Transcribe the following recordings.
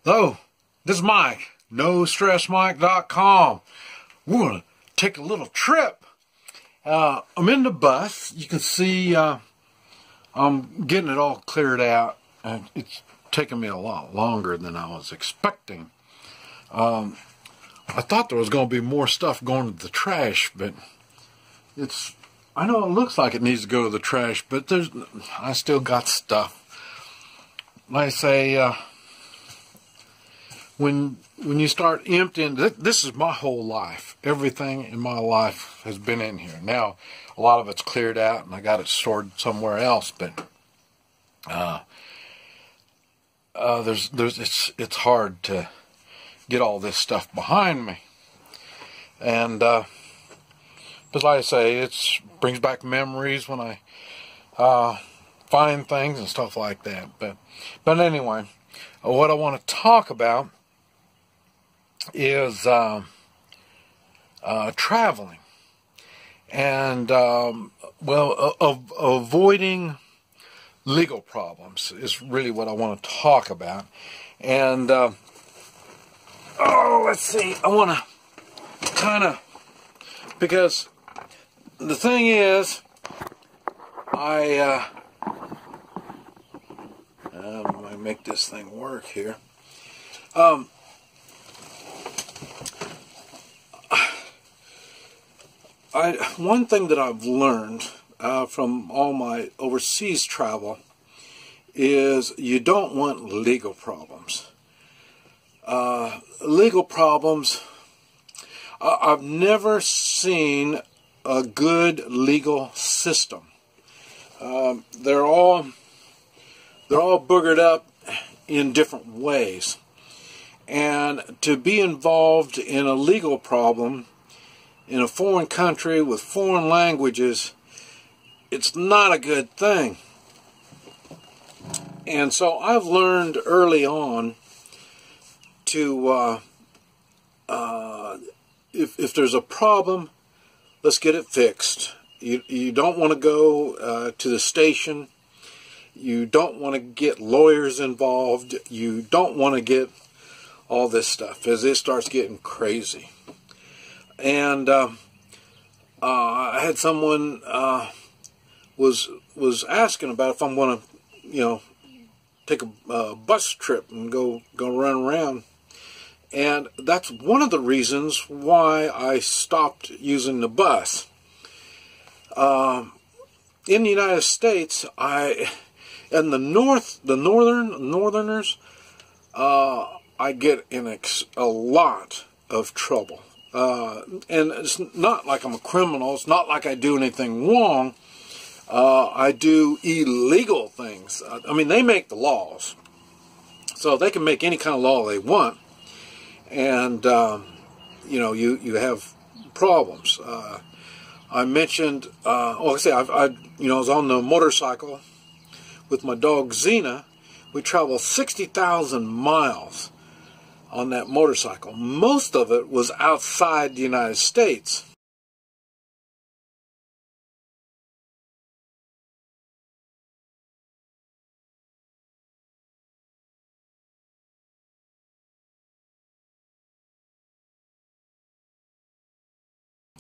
Hello, this is Mike, NoStressMike.com. We're going to take a little trip. I'm in the bus. You can see I'm getting it all cleared out. And it's taken me a lot longer than I was expecting. I thought there was going to be more stuff going to the trash, but I know it looks like it needs to go to the trash, but I still got stuff. Like I say, when you start emptying, this is my whole life. Everything in my life has been in here. Now, a lot of it's cleared out, and I got it stored somewhere else. But it's hard to get all this stuff behind me. And but like I say, it brings back memories when I find things and stuff like that. But anyway, what I want to talk about is traveling and avoiding legal problems is really what I want to talk about. And let's see, I want to kind of, because the thing is, I make this thing work here. One thing that I've learned from all my overseas travel is you don't want legal problems. Legal problems, I've never seen a good legal system. They're all boogered up in different ways. And to be involved in a legal problem in a foreign country with foreign languages, it's not a good thing. And so I've learned early on to, if there's a problem, let's get it fixed. You don't want to go to the station. You don't want to get lawyers involved. You don't want to get all this stuff as it starts getting crazy. And I had someone was asking about if I'm going to, take a bus trip and go run around. And that's one of the reasons why I stopped using the bus. In the United States, in the northerners, I get in a lot of trouble. And it's not like I'm a criminal. It's not like I do anything wrong. I do illegal things. I mean, they make the laws. So they can make any kind of law they want. And, you have problems. I mentioned, I was on the motorcycle with my dog Xena. We traveled 60,000 miles on that motorcycle. Most of it was outside the United States.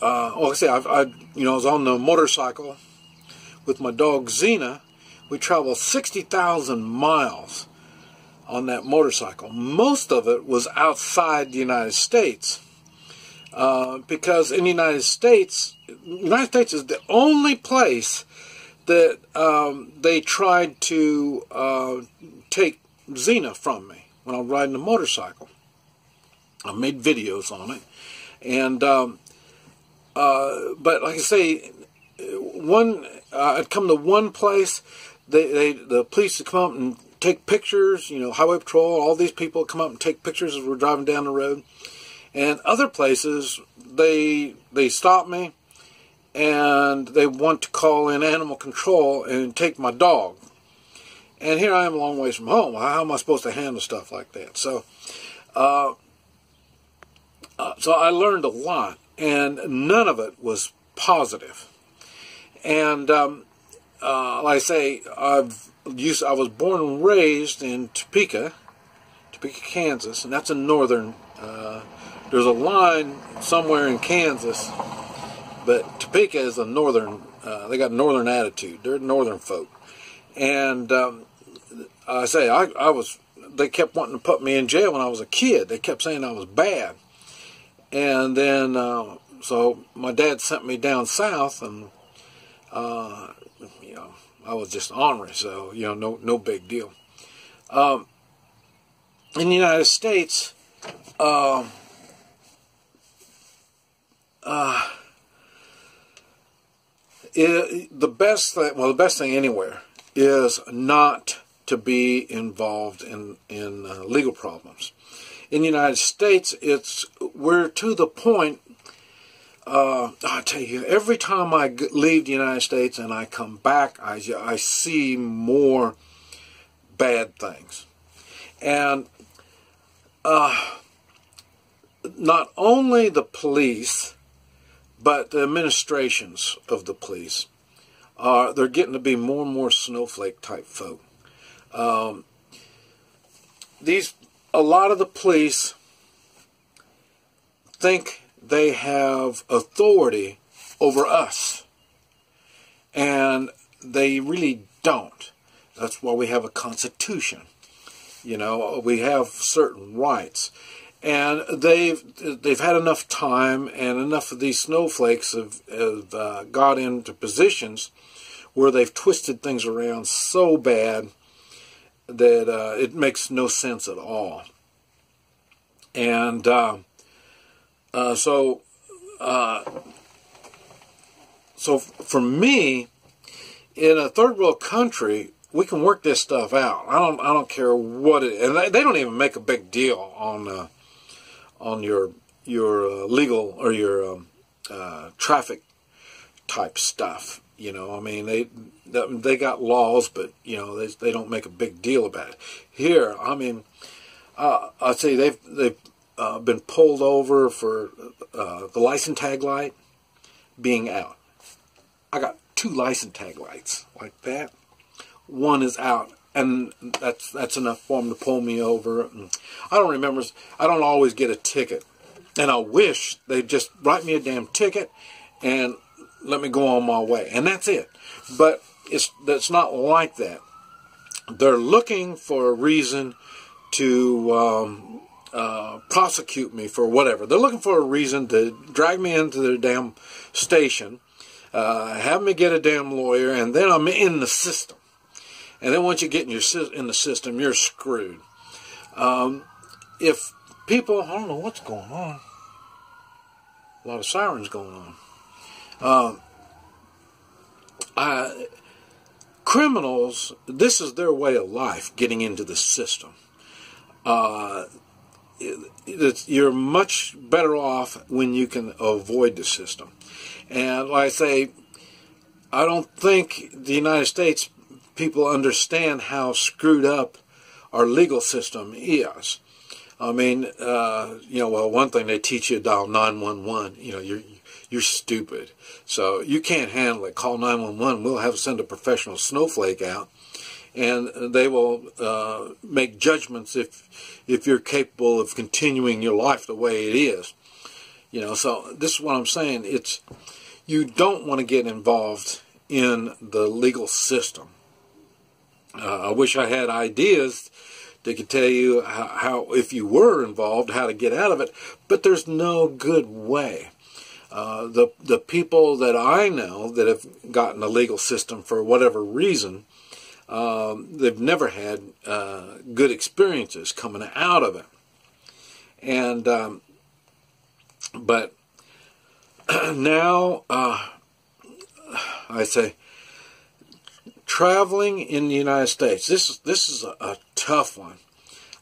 I was on the motorcycle with my dog Xena. We traveled 60,000 miles on that motorcycle. Most of it was outside the United States. Because in the United States is the only place that they tried to take Xena from me when I'm riding a motorcycle. I made videos on it. And but like I say, I'd come to one place, the police would come up and take pictures, Highway Patrol, all these people come up and take pictures as we're driving down the road. And other places, they stop me and they want to call in animal control and take my dog. And here I am a long ways from home. How am I supposed to handle stuff like that? So I learned a lot, and none of it was positive. And like I say, I was born and raised in Topeka, Topeka, Kansas, and that's in northern. There's a line somewhere in Kansas, but Topeka is a northern. They got northern attitude. They're northern folk, and I say I was. They kept wanting to put me in jail when I was a kid. They kept saying I was bad, and then so my dad sent me down south, and you know, I was just ornery, so you know, no big deal. In the United States, the best thing, well, the best thing anywhere is not to be involved in legal problems. In the United States, we're to the point. I tell you, every time I leave the United States and I come back, I see more bad things. And not only the police, but the administrations of the police, they're getting to be more and more snowflake type folk. A lot of the police think they have authority over us, and they really don't. That's why we have a constitution. You know, we have certain rights, and they've had enough time, and enough of these snowflakes have got into positions where they've twisted things around so bad that it makes no sense at all. And so for me, in a third world country, we can work this stuff out. I don't care what it is. And they don't even make a big deal on your legal or your traffic type stuff. You know, I mean, they got laws, but you know, they don't make a big deal about it. Here, I mean, I'd say they've been pulled over for the license tag light being out. I got 2 license tag lights like that. One is out, and that's enough for them to pull me over. And I don't always get a ticket, and I wish they'd just write me a damn ticket and let me go on my way, and that's it. But that's not like that. They're looking for a reason to prosecute me for whatever. They're looking for a reason to drag me into their damn station, have me get a damn lawyer, and then I'm in the system. And then once you get in the system, you're screwed. If people, I don't know what's going on. A lot of sirens going on. Criminals, this is their way of life, getting into the system. You're much better off when you can avoid the system. And like I say, I don't think the United States people understand how screwed up our legal system is. I mean, you know, well, one thing they teach you, dial 911. You know, you're stupid, so you can't handle it. Call 911. We'll have to send a professional snowflake out, and they will make judgments if you're capable of continuing your life the way it is. You know, so this is what I'm saying. You don't want to get involved in the legal system. I wish I had ideas that could tell you how, if you were involved, how to get out of it, but there's no good way. The people that I know that have gotten the legal system for whatever reason, they've never had good experiences coming out of it. And but now I say, traveling in the United States, this is a tough one.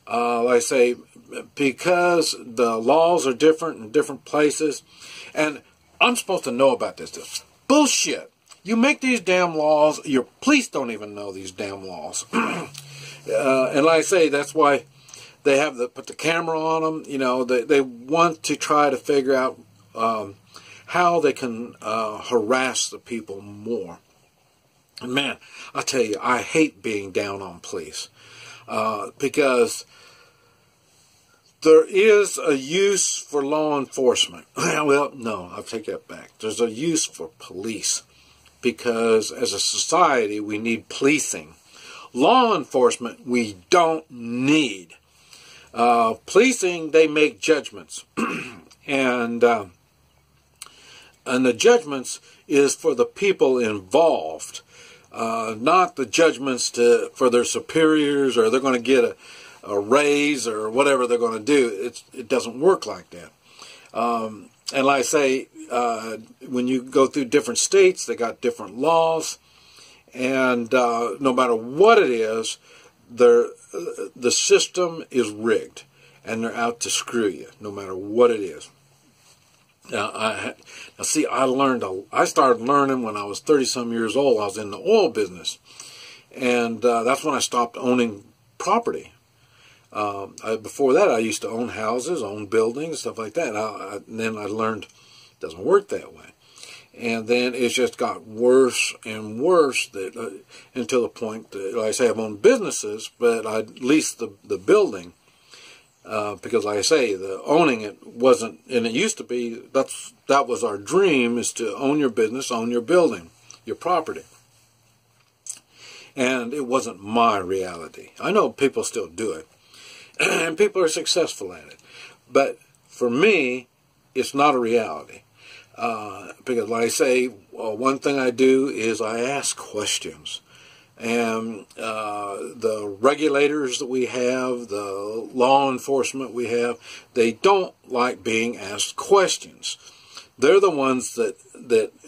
Like I say, because the laws are different in different places, and I'm supposed to know about this. This bullshit. You make these damn laws, your police don't even know these damn laws. And like I say, that's why they have put the camera on them. You know, they want to try to figure out how they can harass the people more. And man, I tell you, I hate being down on police because There is a use for law enforcement. Well, no, I'll take that back. There's a use for police, because as a society we need policing. Law enforcement we don't need. Policing, they make judgments, and the judgments is for the people involved, not the judgments for their superiors, or they're going to get a raise or whatever they're going to do. It doesn't work like that. And like I say, when you go through different states, they got different laws, and no matter what it is, the system is rigged, and they're out to screw you, no matter what it is. Now, I started learning when I was 30-some years old. I was in the oil business, and that's when I stopped owning property. Before that, I used to own houses, own buildings, stuff like that. And then I learned it doesn't work that way. And then it just got worse and worse until the point that, like I say, I've owned businesses, but I leased the building. Because like I say, the owning it wasn't, and it used to be, that was our dream, is to own your business, own your building, your property. And it wasn't my reality. I know people still do it, and people are successful at it. But for me, it's not a reality. Because like I say, one thing I do is I ask questions. And the regulators that we have, the law enforcement we have, they don't like being asked questions. They're the ones that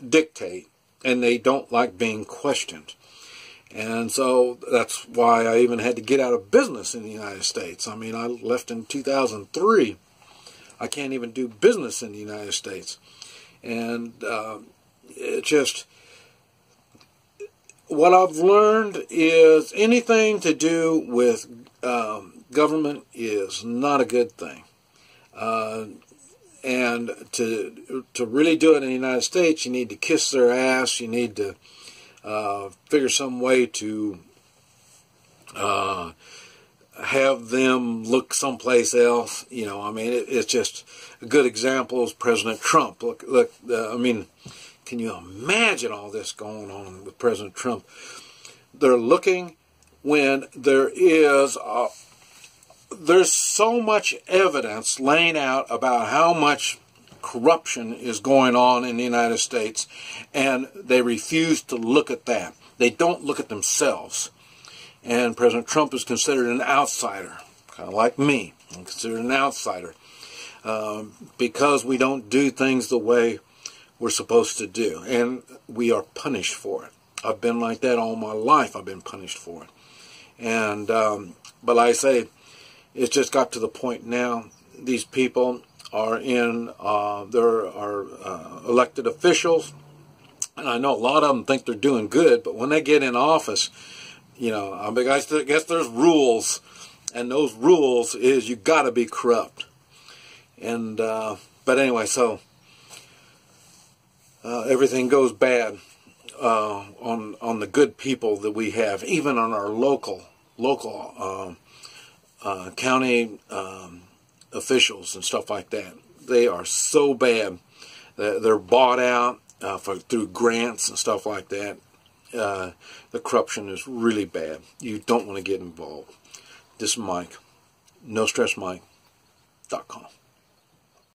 dictate, and they don't like being questioned. And so that's why I even had to get out of business in the United States. I mean, I left in 2003. I can't even do business in the United States. And it just... What I've learned is anything to do with government is not a good thing. And to really do it in the United States, you need to kiss their ass. You need to figure some way to have them look someplace else. You know, I mean, it's just a good example is President Trump. Look. I mean, can you imagine all this going on with President Trump? They're looking when there's so much evidence laying out about how much corruption is going on in the United States, and they refuse to look at that. They don't look at themselves. And President Trump is considered an outsider, kind of like me. I'm considered an outsider because we don't do things the way we're supposed to do, and we are punished for it. I've been like that all my life. I've been punished for it. And but like I say, it's just got to the point now, these people are in, there are elected officials, and I know a lot of them think they're doing good, but when they get in office, you know, I guess there's rules, and those rules is you got to be corrupt. And but anyway, so everything goes bad on the good people that we have, even on our local county officials and stuff like that. They are so bad. They're bought out through grants and stuff like that. The corruption is really bad. You don't want to get involved. This is Mike, NoStressMike.com.